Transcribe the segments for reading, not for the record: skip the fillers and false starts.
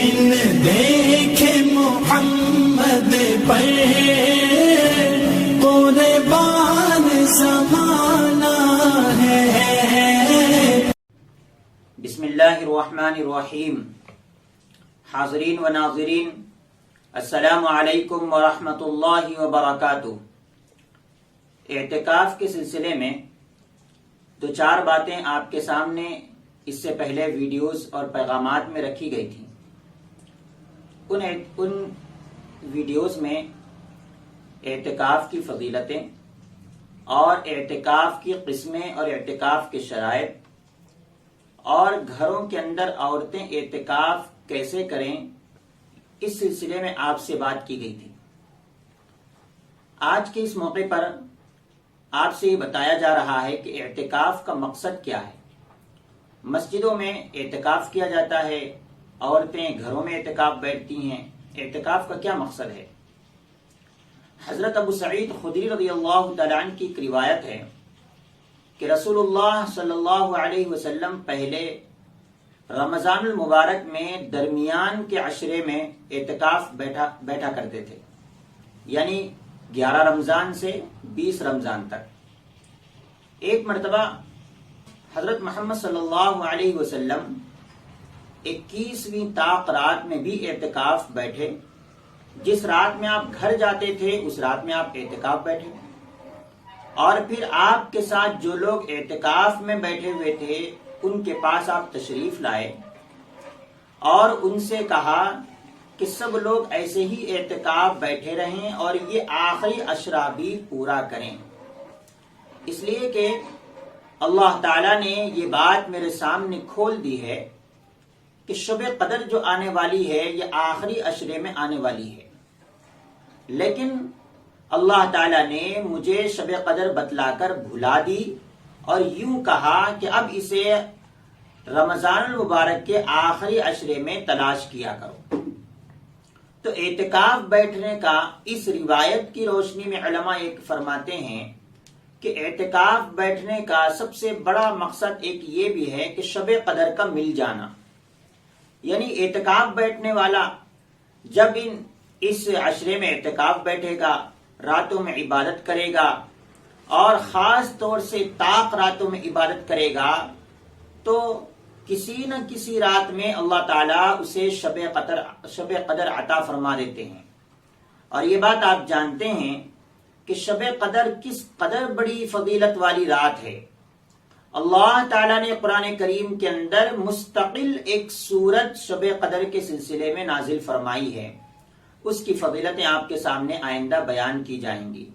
बिन देखे मोहम्मद पर कुर्बान ज़माना है। बिस्मिल्लाहिर्रहमानिर्रहीम। हाज़रीन व नाज़रीन, अस्सलामु अलैकुम व रहमतुल्लाहि व बरकातुहू। एहतिकाफ के सिलसिले में दो चार बातें आपके सामने इससे पहले वीडियोस और पैगामात में रखी गई थी। उन वीडियोस में एहतिकाफ की फजीलतें और एहतिकाफ की किस्में और एहतिकाफ के शराइत और घरों के अंदर औरतें एहतिकाफ कैसे करें, इस सिलसिले में आपसे बात की गई थी। आज के इस मौके पर आपसे ये बताया जा रहा है कि एहतिकाफ का मकसद क्या है। मस्जिदों में एहतिकाफ किया जाता है, औरतें घरों में एहतिकाफ बैठती हैं। एहतिकाफ का क्या मकसद है? हजरत अबू सईद खुदरी रज़ियल्लाहु तआला अन्हु की एक रिवायत है कि रसूलुल्लाह सल्लल्लाहु अलैहि वसल्लम पहले रमजानुल मुबारक में दरमियान के अशरे में एहतिकाफ बैठा करते थे, यानी 11 रमजान से 20 रमजान तक। एक मर्तबा हजरत मोहम्मद सल्लल्लाहु अलैहि वसल्लम 21वीं ताक रात में भी एहतिकाफ बैठे। जिस रात में आप घर जाते थे उस रात में आप एहतिकाफ बैठे, और फिर आपके साथ जो लोग एहतिकाफ में बैठे हुए थे उनके पास आप तशरीफ लाए और उनसे कहा कि सब लोग ऐसे ही एहतिकाफ बैठे रहें और ये आखिरी अशरा भी पूरा करें, इसलिए कि अल्लाह ताला ने ये बात मेरे सामने खोल दी है कि शब कदर जो आने वाली है ये आखिरी अशरे में आने वाली है। लेकिन अल्लाह ताला ने मुझे शब कदर बतलाकर भुला दी और यूं कहा कि अब इसे रमजानुल मुबारक के आखिरी अशरे में तलाश किया करो। तो एहतिकाफ बैठने का इस रिवायत की रोशनी में उलमा एक फरमाते हैं कि एहतिकाफ बैठने का सबसे बड़ा मकसद एक ये भी है कि शब कदर का मिल जाना। यानी एहतिकाफ बैठने वाला जब इस अशरे में एहतिकाफ बैठेगा, रातों में इबादत करेगा और खास तौर से ताक रातों में इबादत करेगा, तो किसी न किसी रात में अल्लाह ताला उसे शब कदर अता फरमा देते हैं। और ये बात आप जानते हैं कि शब कदर किस कदर बड़ी फजीलत वाली रात है। अल्लाह ताला ने कुरान करीम के अंदर मुस्तकिल एक सूरत शब कदर के सिलसिले में नाजिल फरमाई है। उसकी फजीलतें आपके सामने आइंदा बयान की जाएंगी।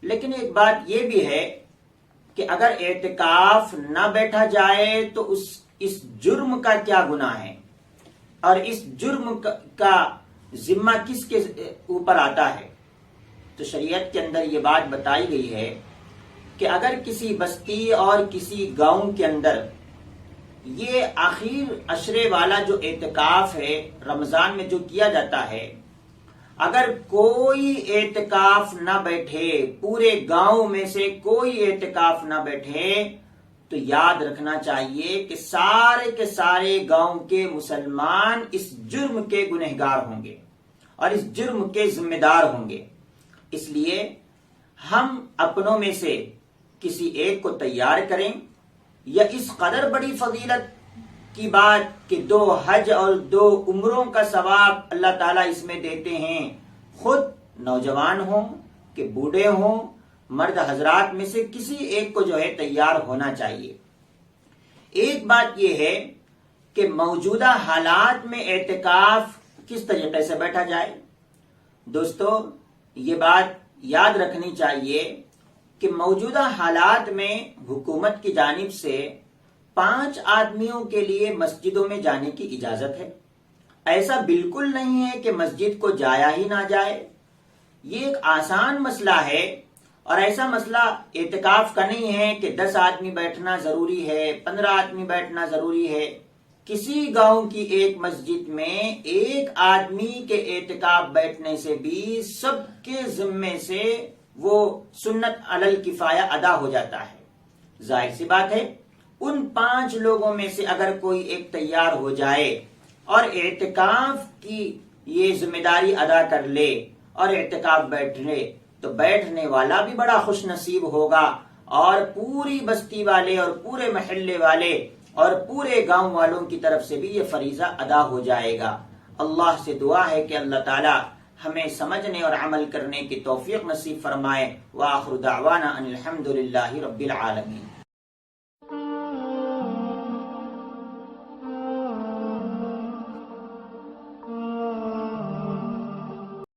लेकिन एक बात यह भी है कि अगर एहतिकाफ न बैठा जाए तो इस जुर्म का क्या गुनाह है और इस जुर्म का जिम्मा किसके ऊपर आता है। तो शरीयत के अंदर ये बात बताई गई है कि अगर किसी बस्ती और किसी गांव के अंदर ये आखिर अशरे वाला जो एहतिकाफ है रमजान में जो किया जाता है, अगर कोई एहतिकाफ न बैठे, पूरे गांव में से कोई एहतिकाफ न बैठे, तो याद रखना चाहिए कि सारे के सारे गांव के मुसलमान इस जुर्म के गुनहगार होंगे और इस जुर्म के जिम्मेदार होंगे। इसलिए हम अपनों में से किसी एक को तैयार करें, या इस कदर बड़ी फजीलत की बात कि 2 हज और 2 उम्रों का सवाब अल्लाह ताला इसमें देते हैं। खुद नौजवान हो कि बूढ़े हो, मर्द हजरात में से किसी एक को जो है तैयार होना चाहिए। एक बात यह है कि मौजूदा हालात में एहतिकाफ किस तरीके से बैठा जाए। दोस्तों, ये बात याद रखनी चाहिए कि मौजूदा हालात में हुकूमत की जानिब से 5 आदमियों के लिए मस्जिदों में जाने की इजाजत है। ऐसा बिल्कुल नहीं है कि मस्जिद को जाया ही ना जाए। ये एक आसान मसला है और ऐसा मसला एहतिकाफ का नहीं है कि 10 आदमी बैठना जरूरी है, 15 आदमी बैठना जरूरी है। किसी गांव की एक मस्जिद में एक आदमी के एहतिकाफ बैठने से भी सबके जिम्मे से वो सुन्नत अलल किफाया अदा हो जाता है। जाहिर सी बात है, उन 5 लोगों में से अगर कोई एक तैयार हो जाए اور اعتکاف کی یہ ذمہ داری ادا کر لے اور اعتکاف بیٹھ لے تو بیٹھنے والا بھی بڑا خوش نصیب ہوگا، اور پوری بستی والے اور پورے محلے والے اور پورے گاؤں والوں کی طرف سے بھی یہ فریضہ ادا ہو جائے گا۔ اللہ سے دعا ہے کہ اللہ تعالی ہمیں سمجھنے اور عمل کرنے کی توفیق نصیب فرمائے۔ وآخر دعوانا ان الحمد للہ رب العالمین۔